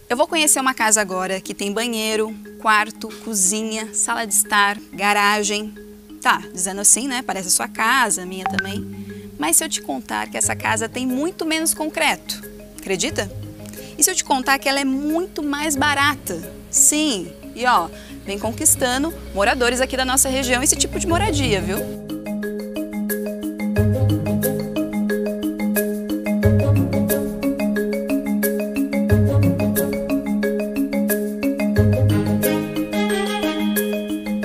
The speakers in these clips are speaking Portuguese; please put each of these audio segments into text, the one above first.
Eu vou conhecer uma casa agora que tem banheiro, quarto, cozinha, sala de estar, garagem. Tá, dizendo assim, né? Parece a sua casa, a minha também. Mas se eu te contar que essa casa tem muito menos concreto, acredita? E se eu te contar que ela é muito mais barata? Sim, e ó, vem conquistando moradores aqui da nossa região esse tipo de moradia, viu?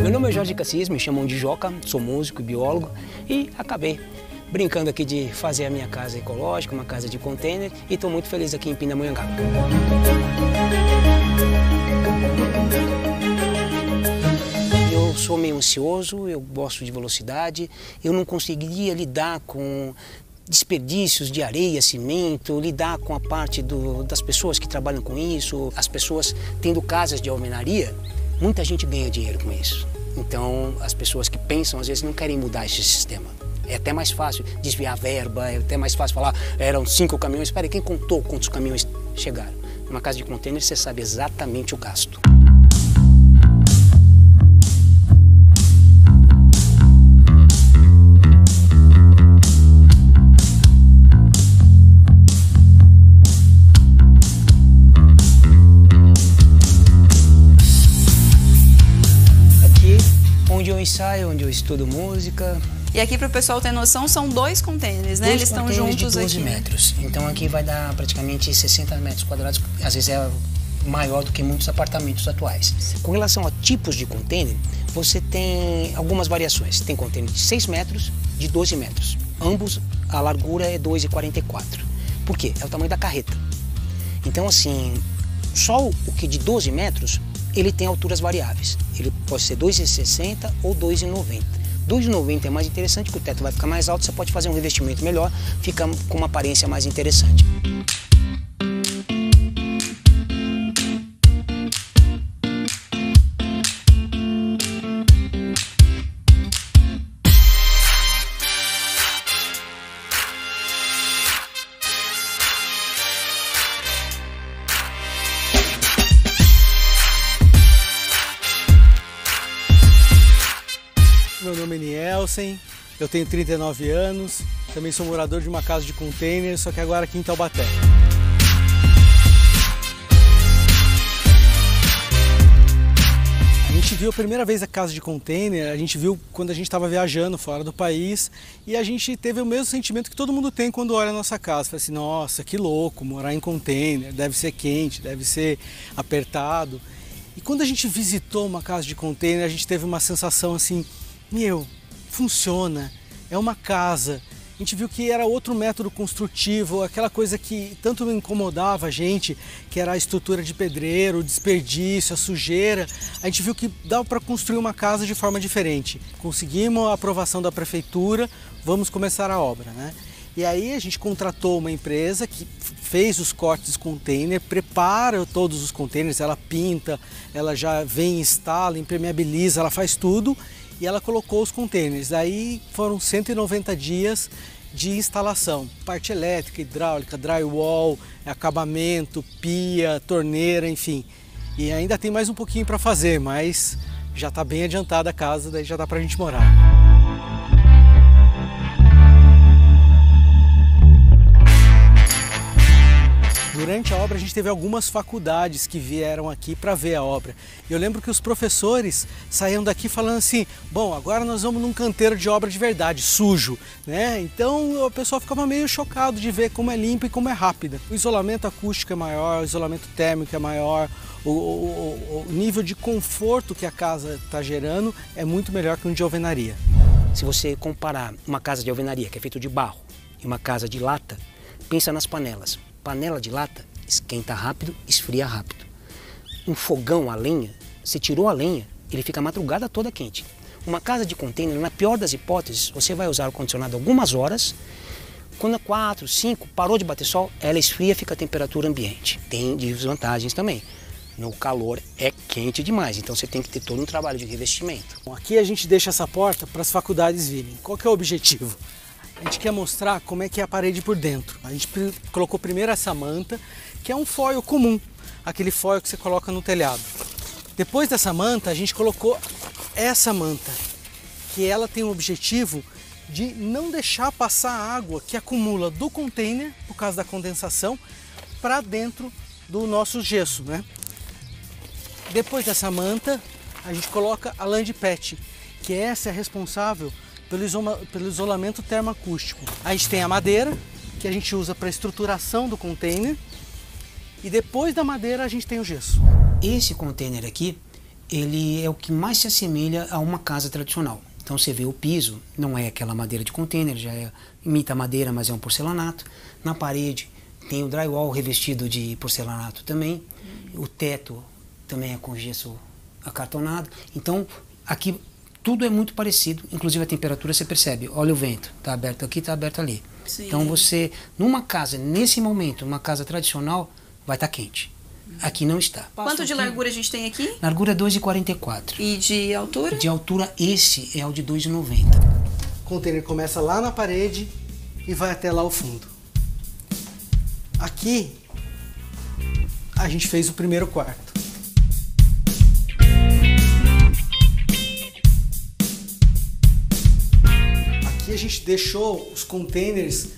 Meu nome é Jorge Cassis, me chamam de Joca, sou músico e biólogo e acabei brincando aqui de fazer a minha casa ecológica, uma casa de container, e estou muito feliz aqui em Pindamonhangaba. Eu sou meio ansioso, eu gosto de velocidade, eu não conseguiria lidar com desperdícios de areia, cimento, lidar com a parte das pessoas que trabalham com isso, as pessoas tendo casas de alvenaria, muita gente ganha dinheiro com isso. Então, as pessoas que pensam, às vezes, não querem mudar esse sistema. É até mais fácil desviar a verba, é até mais fácil falar, eram 5 caminhões, espera, quem contou quantos caminhões chegaram? Numa casa de container, você sabe exatamente o gasto. Onde eu ensaio, onde eu estudo música. E aqui, para o pessoal ter noção, são 2 containers, né? Eles estão juntos de 12 aqui. metros. Então aqui vai dar praticamente 60 metros quadrados, às vezes é maior do que muitos apartamentos atuais. Com relação a tipos de container, você tem algumas variações. Tem container de 6 metros, de 12 metros. Ambos, a largura é 2,44. Por quê? É o tamanho da carreta. Então assim, só o que de 12 metros, ele tem alturas variáveis. Ele pode ser 2,60 ou 2,90. 2,90 é mais interessante, porque o teto vai ficar mais alto, você pode fazer um revestimento melhor, fica com uma aparência mais interessante. Meu nome é Nielsen, eu tenho 39 anos, também sou morador de uma casa de container, só que agora aqui em Taubaté. A gente viu a primeira vez a casa de container, a gente viu quando a gente estava viajando fora do país e a gente teve o mesmo sentimento que todo mundo tem quando olha a nossa casa. Fala assim, nossa, que louco, morar em container, deve ser quente, deve ser apertado. E quando a gente visitou uma casa de container, a gente teve uma sensação assim, meu, funciona, é uma casa. A gente viu que era outro método construtivo, aquela coisa que tanto incomodava a gente, que era a estrutura de pedreiro, o desperdício, a sujeira. A gente viu que dava para construir uma casa de forma diferente. Conseguimos a aprovação da prefeitura, vamos começar a obra, né? E aí a gente contratou uma empresa que fez os cortes container, prepara todos os containers, ela pinta, ela já vem, instala, impermeabiliza, ela faz tudo. E ela colocou os containers. Aí foram 190 dias de instalação. Parte elétrica, hidráulica, drywall, acabamento, pia, torneira, enfim. E ainda tem mais um pouquinho para fazer, mas já está bem adiantada a casa, daí já dá para a gente morar. Durante a obra a gente teve algumas faculdades que vieram aqui para ver a obra. Eu lembro que os professores saíam daqui falando assim, bom, agora nós vamos num canteiro de obra de verdade, sujo, né? Então o pessoal ficava meio chocado de ver como é limpa e como é rápida. O isolamento acústico é maior, o isolamento térmico é maior, o nível de conforto que a casa está gerando é muito melhor que um de alvenaria. Se você comparar uma casa de alvenaria, que é feita de barro, e uma casa de lata, pensa nas panelas. Panela de lata esquenta rápido, esfria rápido. Um fogão a lenha, você tirou a lenha, ele fica a madrugada toda quente. Uma casa de container, na pior das hipóteses, você vai usar o ar-condicionado algumas horas, quando é 4, 5, parou de bater sol, ela esfria, fica a temperatura ambiente. Tem desvantagens também. No calor é quente demais, então você tem que ter todo um trabalho de revestimento. Bom, aqui a gente deixa essa porta para as faculdades virem. Qual que é o objetivo? A gente quer mostrar como é que é a parede por dentro. A gente colocou primeiro essa manta, que é um foil comum, aquele foil que você coloca no telhado. Depois dessa manta, a gente colocou essa manta, que ela tem o objetivo de não deixar passar a água que acumula do container, por causa da condensação, para dentro do nosso gesso, né? Depois dessa manta, a gente coloca a Land Pet, que essa é responsável pelo isolamento termoacústico. A gente tem a madeira, que a gente usa para estruturação do container, e depois da madeira a gente tem o gesso. Esse container aqui, ele é o que mais se assemelha a uma casa tradicional. Então você vê o piso, não é aquela madeira de container, imita madeira, mas é um porcelanato. Na parede tem o drywall revestido de porcelanato também. O teto também é com gesso acartonado. Então aqui tudo é muito parecido, inclusive a temperatura você percebe. Olha o vento, está aberto aqui, está aberto ali. Sim. Então você, numa casa, nesse momento, uma casa tradicional, vai estar quente. Aqui não está. Quanto de largura a gente tem aqui? Largura 2,44. E de altura? De altura, esse é o de 2,90. O container começa lá na parede e vai até lá ao fundo. Aqui, a gente fez o primeiro quarto. Aqui a gente deixou os containers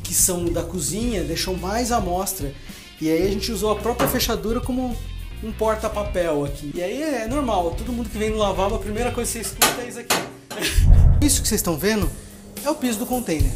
que são da cozinha, deixou mais à mostra. E aí a gente usou a própria fechadura como um porta-papel aqui. E aí é normal, todo mundo que vem no lavabo, a primeira coisa que você escuta é isso aqui. Isso que vocês estão vendo é o piso do container.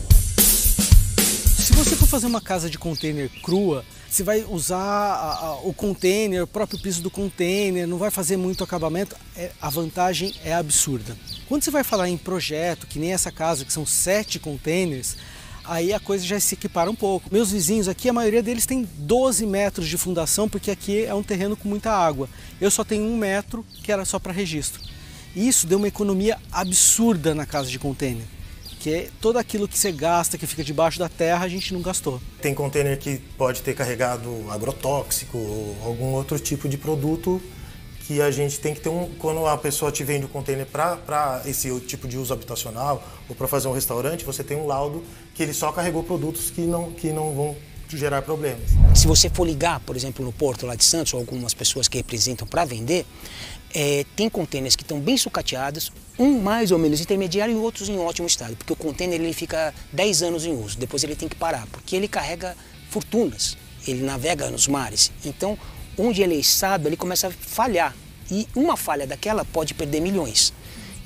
Se você for fazer uma casa de container crua, você vai usar o container, o próprio piso do container, não vai fazer muito acabamento, a vantagem é absurda. Quando você vai falar em projeto, que nem essa casa, que são 7 containers, aí a coisa já se equipara um pouco. Meus vizinhos aqui, a maioria deles tem 12 metros de fundação, porque aqui é um terreno com muita água. Eu só tenho 1 metro, que era só para registro. E isso deu uma economia absurda na casa de container, que é todo aquilo que você gasta, que fica debaixo da terra, a gente não gastou. Tem container que pode ter carregado agrotóxico ou algum outro tipo de produto que a gente tem que ter quando a pessoa te vende o container para esse tipo de uso habitacional ou para fazer um restaurante, você tem um laudo que ele só carregou produtos que não vão gerar problemas. Se você for ligar, por exemplo, no porto lá de Santos, ou algumas pessoas que representam para vender, tem containers que estão bem sucateados, um mais ou menos intermediário e outros em ótimo estado, porque o container ele fica 10 anos em uso, depois ele tem que parar, porque ele carrega fortunas, ele navega nos mares, então onde ele é içado, ele começa a falhar. E uma falha daquela pode perder milhões.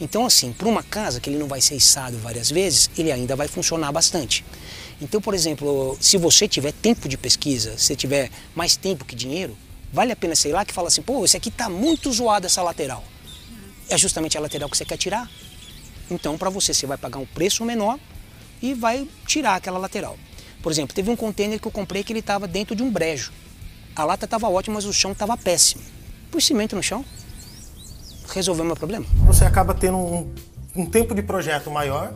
Então, assim, para uma casa que ele não vai ser içado várias vezes, ele ainda vai funcionar bastante. Então, por exemplo, se você tiver tempo de pesquisa, se tiver mais tempo que dinheiro, vale a pena, sei lá, que fala assim, pô, esse aqui está muito zoado essa lateral. É justamente a lateral que você quer tirar. Então, para você vai pagar um preço menor e vai tirar aquela lateral. Por exemplo, teve um container que eu comprei que ele estava dentro de um brejo. A lata estava ótima, mas o chão estava péssimo. Pus cimento no chão, resolveu o meu problema. Você acaba tendo um tempo de projeto maior,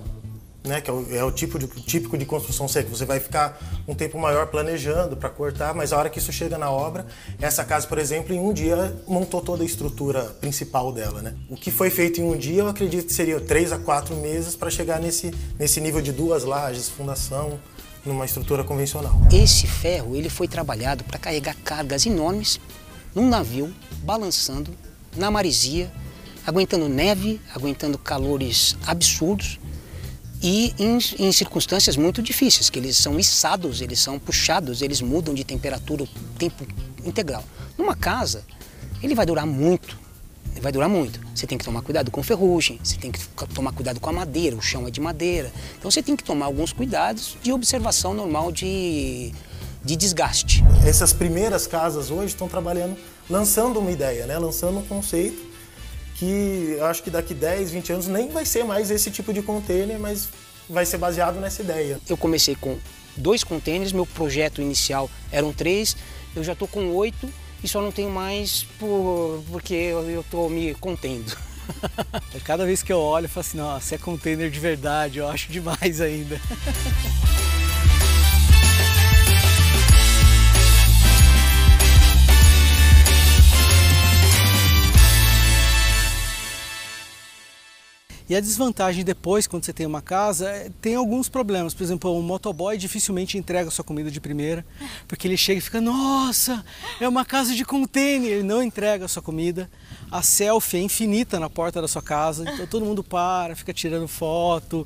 né, que é o típico de construção seca. Você vai ficar um tempo maior planejando para cortar, mas a hora que isso chega na obra, essa casa, por exemplo, em um dia montou toda a estrutura principal dela, né? O que foi feito em um dia, eu acredito que seria 3 a 4 meses para chegar nesse nível de 2 lajes, fundação, numa estrutura convencional. Esse ferro ele foi trabalhado para carregar cargas enormes num navio, balançando na maresia, aguentando neve, aguentando calores absurdos e em circunstâncias muito difíceis, que eles são içados, eles são puxados, eles mudam de temperatura o tempo integral. Numa casa, ele vai durar muito. Vai durar muito. Você tem que tomar cuidado com ferrugem, você tem que tomar cuidado com a madeira, o chão é de madeira. Então você tem que tomar alguns cuidados de observação normal de desgaste. Essas primeiras casas hoje estão trabalhando, lançando uma ideia, né? Lançando um conceito que eu acho que daqui 10, 20 anos nem vai ser mais esse tipo de container, mas vai ser baseado nessa ideia. Eu comecei com 2 containers, meu projeto inicial eram 3, eu já estou com 8, e só não tenho mais porque eu estou me contendo. Cada vez que eu olho, eu falo assim, nossa, é container de verdade, eu acho demais ainda. E E a desvantagem depois, quando você tem uma casa, tem alguns problemas. Por exemplo, um motoboy dificilmente entrega a sua comida de primeira, porque ele chega e fica, nossa, é uma casa de container, ele não entrega a sua comida. A selfie é infinita na porta da sua casa, então todo mundo para, fica tirando foto.